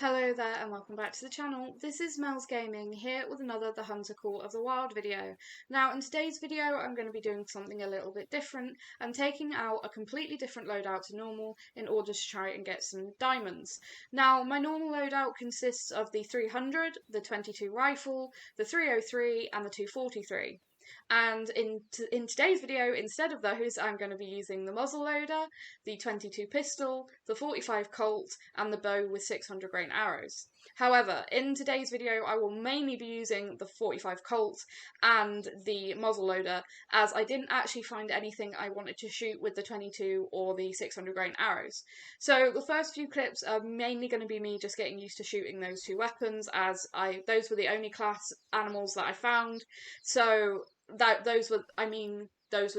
Hello there and welcome back to the channel. This is Mel's Gaming here with another The Hunter Call of the Wild video. Now in today's video I'm going to be doing something a little bit different and taking out a completely different loadout to normal in order to try and get some diamonds. Now my normal loadout consists of the 300, the 22 rifle, the 303 and the 243. And in today's video, instead of those, I'm going to be using the muzzleloader, the 22 pistol, the 45 Colt, and the bow with 600 grain arrows. However, in today's video, I will mainly be using the 45 Colt and the muzzleloader, as I didn't actually find anything I wanted to shoot with the 22 or the 600 grain arrows. So the first few clips are mainly going to be me just getting used to shooting those two weapons, as those were the only class animals that I found. So those were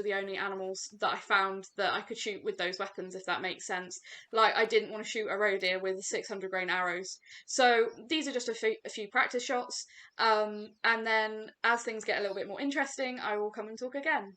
the only animals that I found that I could shoot with those weapons, if that makes sense. Like, I didn't want to shoot a roe deer with 600 grain arrows. So these are just a few practice shots, and then as things get a little bit more interesting, I will come and talk again.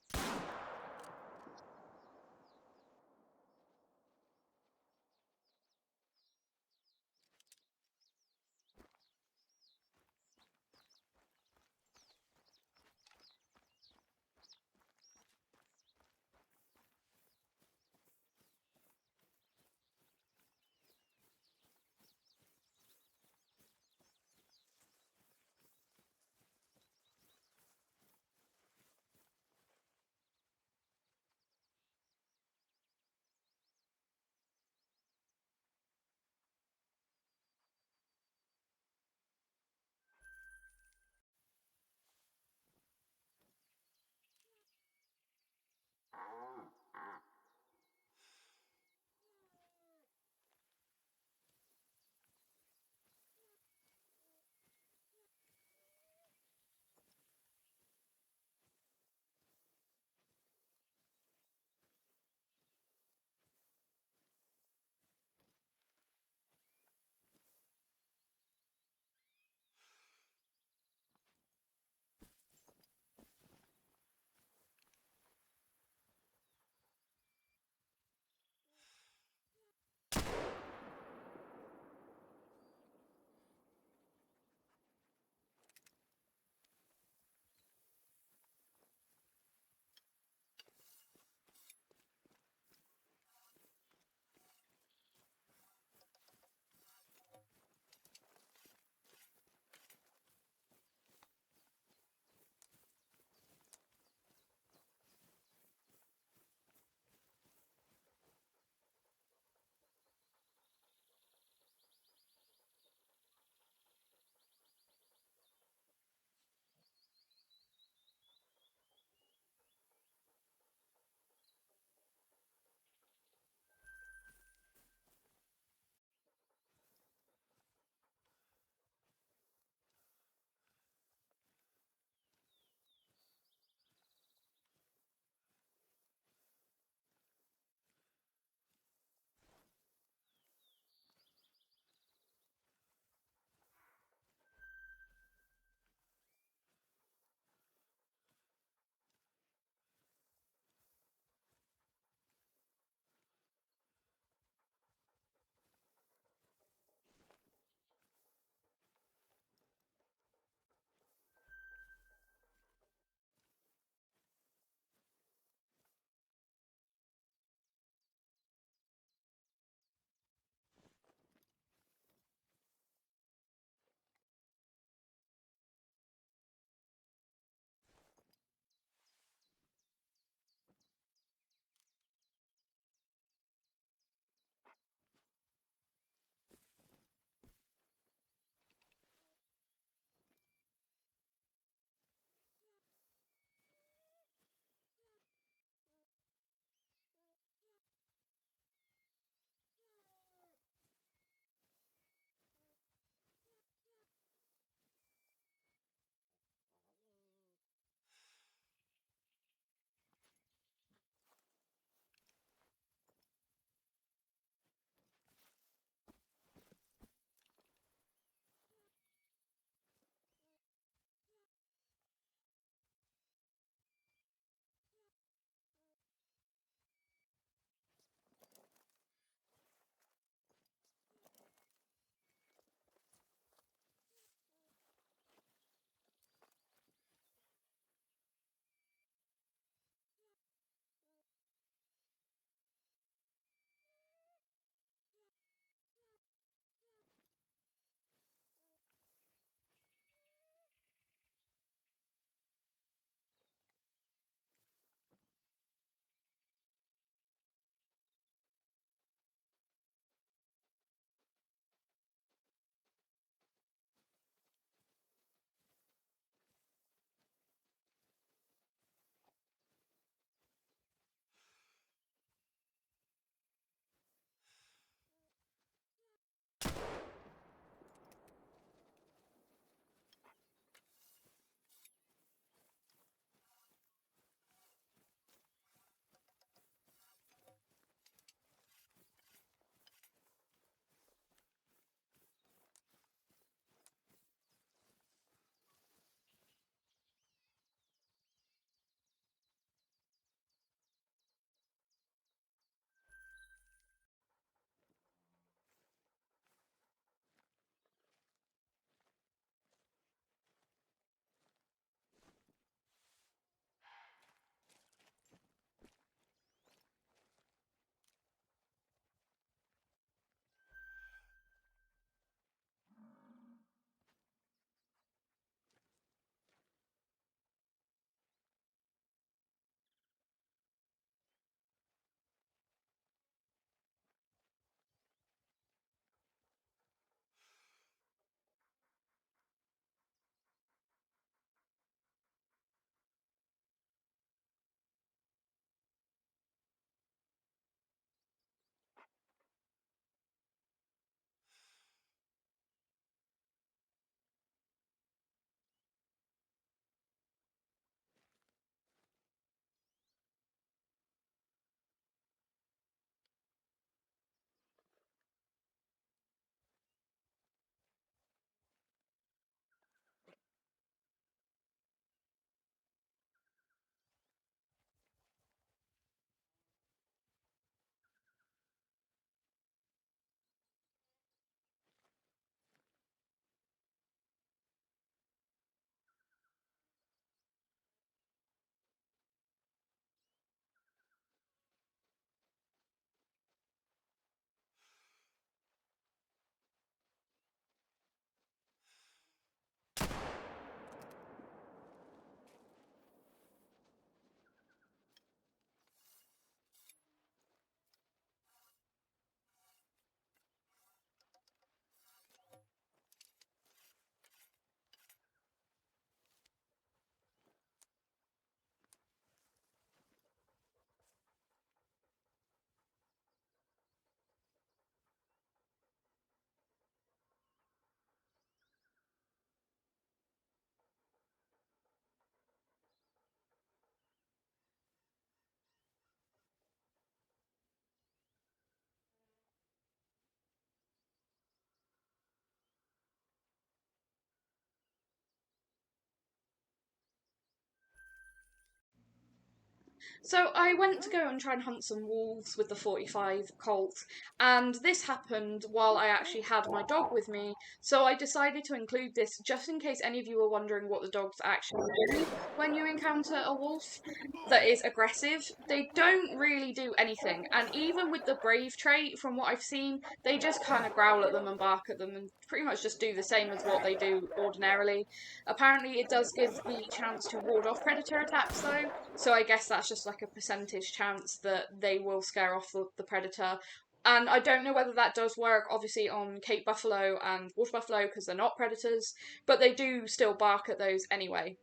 So I went to go and try and hunt some wolves with the 45 Colt, and this happened while I actually had my dog with me, so I decided to include this just in case any of you are wondering what the dogs actually do when you encounter a wolf that is aggressive. They don't really do anything, and even with the brave trait, from what I've seen, they just kind of growl at them and bark at them and pretty much just do the same as what they do ordinarily. Apparently, it does give the chance to ward off predator attacks though, so I guess that's just like a percentage chance that they will scare off the predator. And I don't know whether that does work, obviously, on Cape buffalo and wolf buffalo because they're not predators, but they do still bark at those anyway.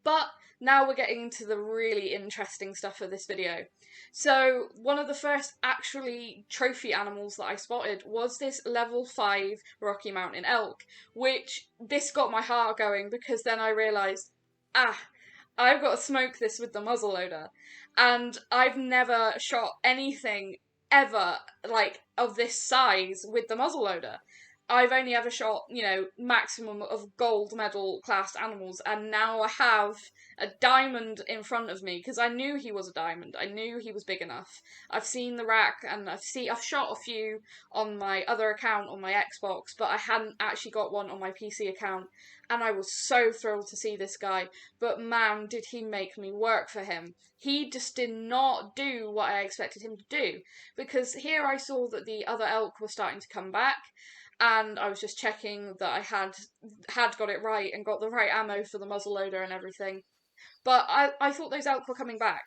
But now we're getting to the really interesting stuff of this video. So, one of the first actually trophy animals that I spotted was this level 5 Rocky Mountain elk, which this got my heart going because then I realised, I've got to smoke this with the muzzleloader. And I've never shot anything ever like of this size with the muzzleloader. I've only ever shot, maximum of gold medal class animals, and now I have a diamond in front of me because I knew he was a diamond. I knew he was big enough. I've seen the rack, and I've shot a few on my other account on my Xbox, but I hadn't actually got one on my PC account, and I was so thrilled to see this guy. But man, did he make me work for him. He just did not do what I expected him to do, because here I saw that the other elk were starting to come back, and I was just checking that I had got it right and got the right ammo for the muzzleloader and everything. But I thought those elk were coming back.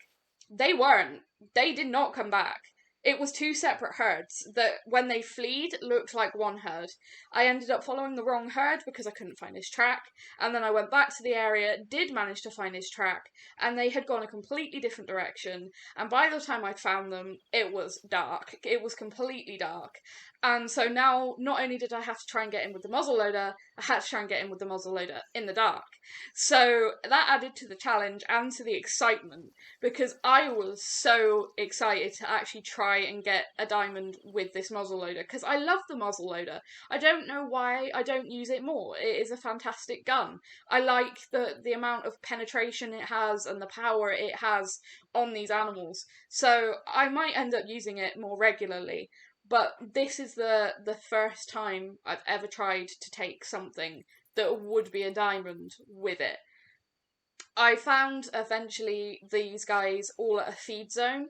They weren't. They did not come back. It was two separate herds that, when they fled, looked like one herd. I ended up following the wrong herd because I couldn't find his track, and then I went back to the area, did manage to find his track, and they had gone a completely different direction, and by the time I'd found them, it was dark. It was completely dark. And so now, not only did I have to try and get in with the muzzleloader, I had to try and get in with the muzzleloader in the dark. So that added to the challenge and to the excitement, because I was so excited to actually try and get a diamond with this muzzleloader, because I love the muzzleloader. I don't know why I don't use it more. It is a fantastic gun. I like the amount of penetration it has and the power it has on these animals. So I might end up using it more regularly. But this is the first time I've ever tried to take something that would be a diamond with it. I found eventually these guys all at a feed zone,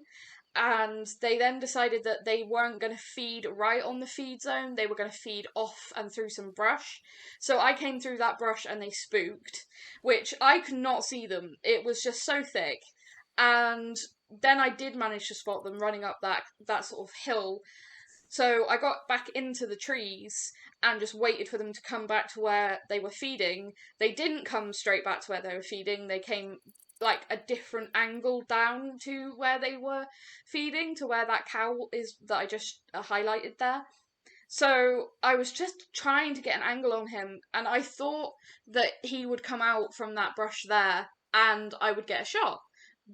and they then decided that they weren't going to feed right on the feed zone, they were going to feed off and through some brush. So I came through that brush and they spooked, which I could not see them. It was just so thick. And then I did manage to spot them running up that sort of hill. So I got back into the trees and just waited for them to come back to where they were feeding. They didn't come straight back to where they were feeding. They came like a different angle down to where they were feeding, to where that cow is that I just highlighted there. So I was just trying to get an angle on him, and I thought that he would come out from that brush there and I would get a shot.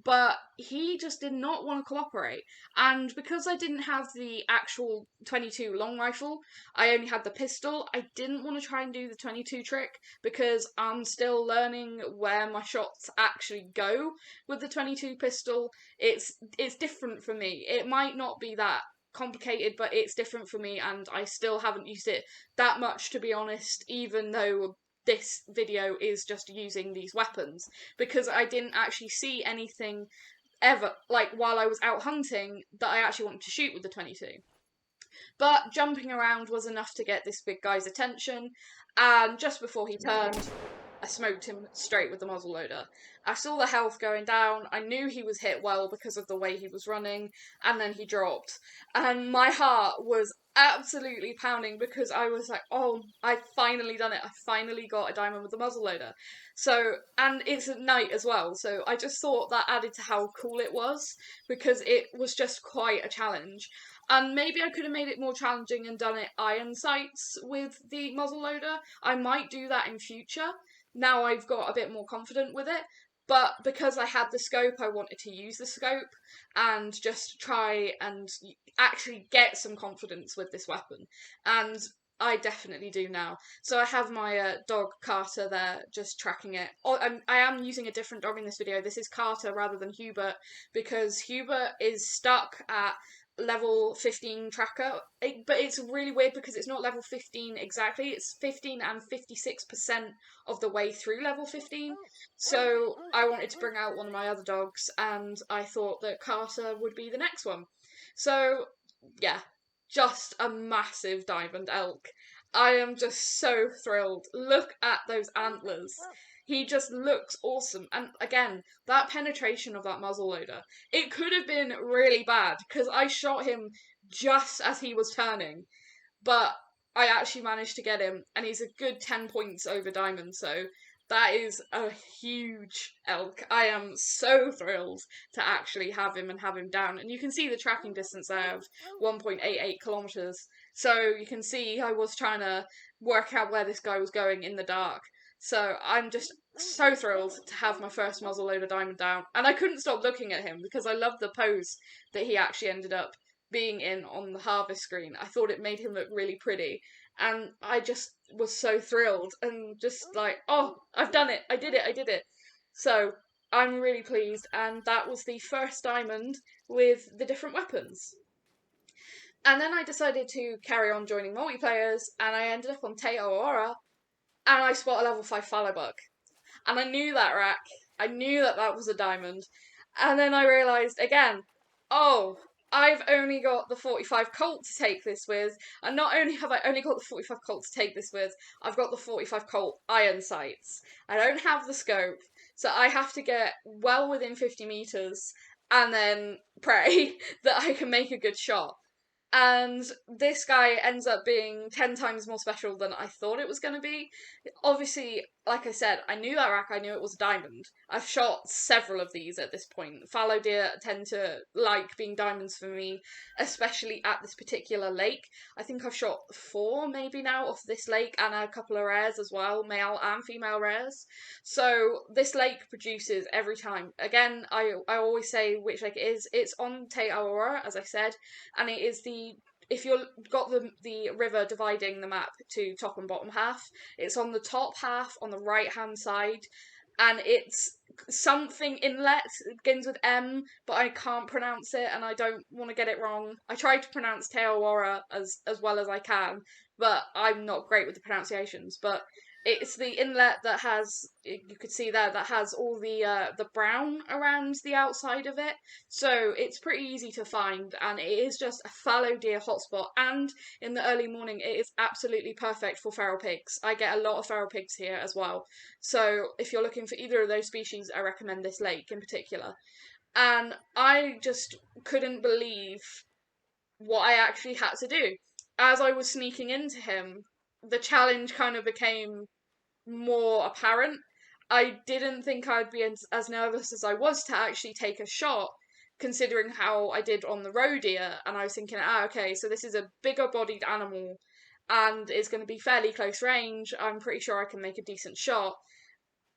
But he just did not want to cooperate. And because I didn't have the actual 22 long rifle, I only had the pistol. I didn't want to try and do the 22 trick because I'm still learning where my shots actually go with the 22 pistol. It's different for me. It might not be that complicated, but it's different for me, and I still haven't used it that much, to be honest, even though this video is just using these weapons, because I didn't actually see anything ever, like, while I was out hunting, that I actually wanted to shoot with the 22. But jumping around was enough to get this big guy's attention, and just before he turned, I smoked him straight with the muzzleloader. I saw the health going down, I knew he was hit well because of the way he was running, and then he dropped. And my heart was absolutely pounding because I was like, oh, I've finally done it. I finally got a diamond with the muzzleloader. So, and it's at night as well, so I just thought that added to how cool it was, because it was just quite a challenge. And maybe I could have made it more challenging and done it iron sights with the muzzleloader. I might do that in future. Now I've got a bit more confident with it. But because I had the scope, I wanted to use the scope and just try and actually get some confidence with this weapon. And I definitely do now. So I have my dog Carter there, just tracking it. Oh, I am using a different dog in this video. This is Carter rather than Hubert because Hubert is stuck at level 15 tracker. But it's really weird because it's not level 15 exactly. It's 15 and 56% of the way through level 15. So I wanted to bring out one of my other dogs, and I thought that Carter would be the next one. So yeah, just a massive diamond elk. I am just so thrilled. Look at those antlers. He just looks awesome. And again, that penetration of that muzzleloader, it could have been really bad because I shot him just as he was turning, but I actually managed to get him, and he's a good 10 points over diamond, so that is a huge elk. I am so thrilled to actually have him and have him down. And you can see the tracking distance there of 1.88 kilometers. So you can see I was trying to work out where this guy was going in the dark. So I'm just so thrilled to have my first muzzleloader diamond down. And I couldn't stop looking at him because I love the pose that he actually ended up being in on the harvest screen. I thought it made him look really pretty, and I just was so thrilled and just like, oh, I've done it, I did it, I did it. So I'm really pleased, and that was the first diamond with the different weapons. And then I decided to carry on joining multiplayers, and I ended up on Te Aora, and I spot a level 5 fallow bug. And I knew that rack, I knew that that was a diamond, and then I realised again, oh, I've only got the 45 Colt to take this with, and not only have I only got the 45 Colt to take this with, I've got the 45 Colt iron sights. I don't have the scope, so I have to get well within 50 metres and then pray that I can make a good shot. And this guy ends up being 10 times more special than I thought it was going to be. Obviously, like I said, I knew that rack, I knew it was a diamond. I've shot several of these at this point. Fallow deer tend to like being diamonds for me, especially at this particular lake. I think I've shot 4 maybe now off this lake, and a couple of rares as well, male and female rares. So this lake produces every time. Again, I always say which lake it is. It's on Te Aora, as I said, and it is if you've got the river dividing the map to top and bottom half, it's on the top half on the right hand side, and it's something inlet. It begins with M, but I can't pronounce it, and I don't want to get it wrong. I try to pronounce Te Aora as well as I can, but I'm not great with the pronunciations. But it's the inlet that has, you could see there, that has all the brown around the outside of it. So it's pretty easy to find, and it is just a fallow deer hotspot. And in the early morning, it is absolutely perfect for feral pigs. I get a lot of feral pigs here as well. So if you're looking for either of those species, I recommend this lake in particular. And I just couldn't believe what I actually had to do. As I was sneaking into him, the challenge kind of became more apparent. I didn't think I'd be as nervous as I was to actually take a shot, considering how I did on the roe deer. And I was thinking, okay, so this is a bigger bodied animal and it's going to be fairly close range. I'm pretty sure I can make a decent shot.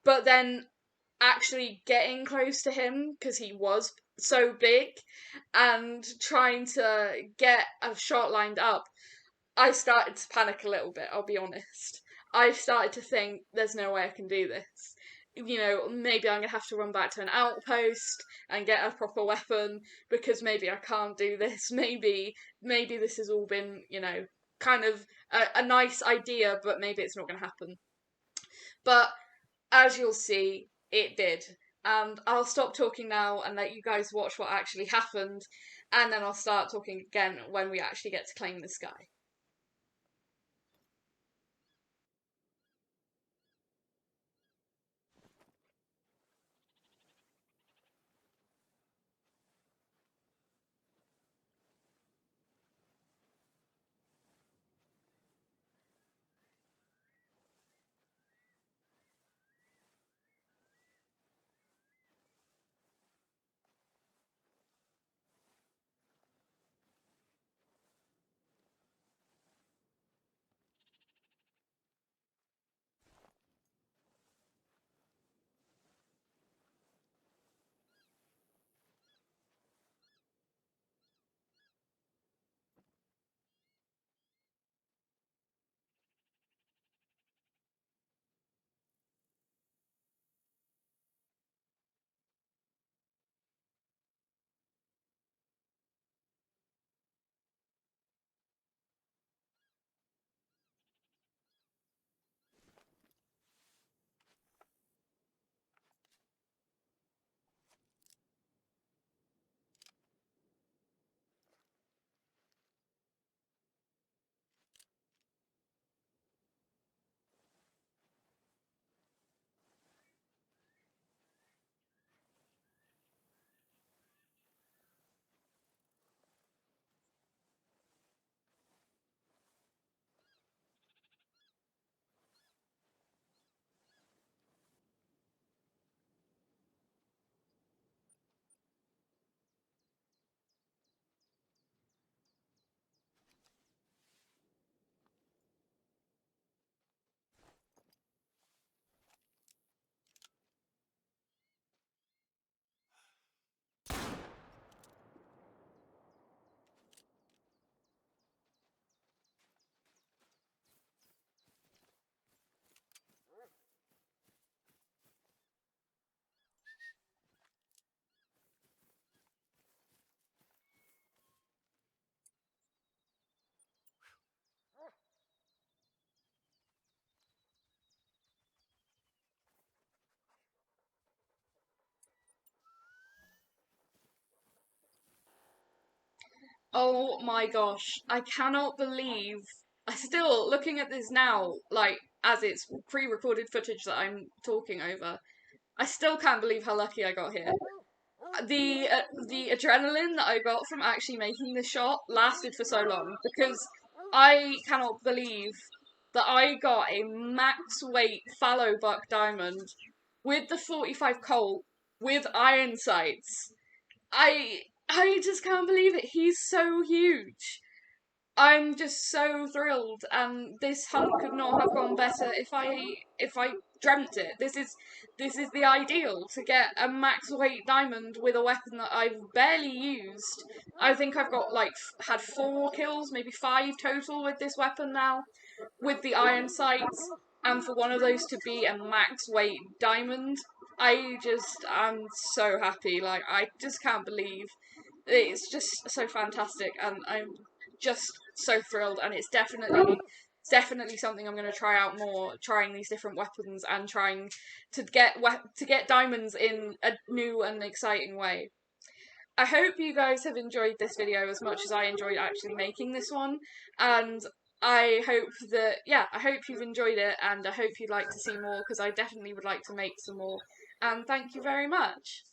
But then actually getting close to him, because he was so big, and trying to get a shot lined up, I started to panic a little bit, I'll be honest. I started to think, there's no way I can do this. You know, maybe I'm going to have to run back to an outpost and get a proper weapon because maybe I can't do this. Maybe this has all been, kind of a nice idea, but maybe it's not going to happen. But as you'll see, it did. And I'll stop talking now and let you guys watch what actually happened, and then I'll start talking again when we actually get to claim this guy. Oh my gosh, I cannot believe. I still, looking at this now, like, as it's pre-recorded footage that I'm talking over, I still can't believe how lucky I got here. The adrenaline that I got from actually making this shot lasted for so long because I cannot believe that I got a max weight fallow buck diamond with the 45 Colt with iron sights. I just can't believe it. He's so huge. I'm just so thrilled, and this hunt could not have gone better if I dreamt it. This is the ideal to get a max weight diamond with a weapon that I've barely used. I think I've got like had 4 kills, maybe 5 total with this weapon now, with the iron sights, and for one of those to be a max weight diamond, I'm so happy. Like I just can't believe it's just so fantastic, and I'm just so thrilled. And it's definitely something I'm going to try out more, trying these different weapons and trying to get diamonds in a new and exciting way. I hope you guys have enjoyed this video as much as I enjoyed actually making this one, and I hope you've enjoyed it, and I hope you'd like to see more, because I definitely would like to make some more. And thank you very much.